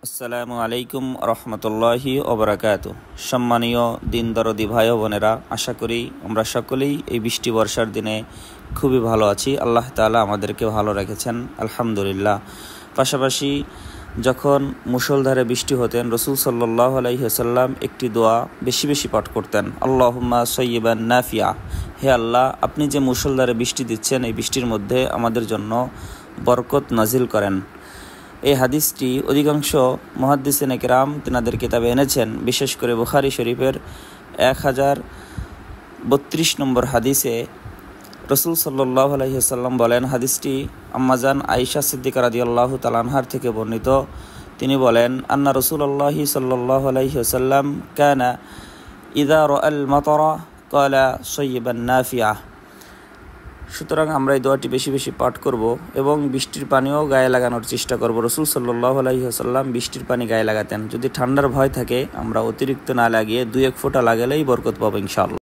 আসসালামু আলাইকুম রহমতুল্লাহি ওবরাকাতু। সম্মানীয় দিন দরদি ভাই বোনেরা, আশা করি আমরা সকলেই এই বৃষ্টি বর্ষার দিনে খুবই ভালো আছি। আল্লাহ তাআলা আমাদেরকে ভালো রেখেছেন, আলহামদুলিল্লাহ। পাশাপাশি যখন মুষলধারে বৃষ্টি হতেন, রসুল সাল্লাল্লাহু আলাইহি ওয়াসাল্লাম একটি দোয়া বেশি বেশি পাঠ করতেন, আল্লাহুম্মা সাইয়্যিবান নাফিয়া। হে আল্লাহ, আপনি যে মুষলধারে বৃষ্টি দিচ্ছেন, এই বৃষ্টির মধ্যে আমাদের জন্য বরকত নাজিল করেন। এই হাদিসটি অধিকাংশ মুহাদ্দিসিন কিরাম তিনাদের কিতাবে এনেছেন। বিশেষ করে বুখারী শরীফের 1032 নম্বর হাদিসে রসুল সাল্লাল্লাহু আলাইহি ওয়াসাল্লাম বলেন, হাদিসটি আম্মাজান আয়েশা সিদ্দিকা রাদিয়াল্লাহু তাআলা আনহার থেকে বর্ণিত। তিনি বলেন, আন্না রাসূলুল্লাহি সাল্লাল্লাহু আলাইহি ওয়াসাল্লাম কানা ইযা রাআল মাতারা ক্বালা সাইয়্যিবান নাফিয়া। সুতরাং আমরা এই দোয়াটি বেশি বেশি পাঠ করব এবং বৃষ্টির পানিও গায়ে লাগানোর চেষ্টা করব। রসুল সাল্লাল্লাহু আলাইহি ওয়াসাল্লাম বৃষ্টির পানি গায়ে লাগাতেন। যদি ঠান্ডার ভয় থাকে, আমরা অতিরিক্ত না লাগিয়ে 2-1 ফোঁটা লাগালেই বরকত পাবো ইনশাআল্লাহ।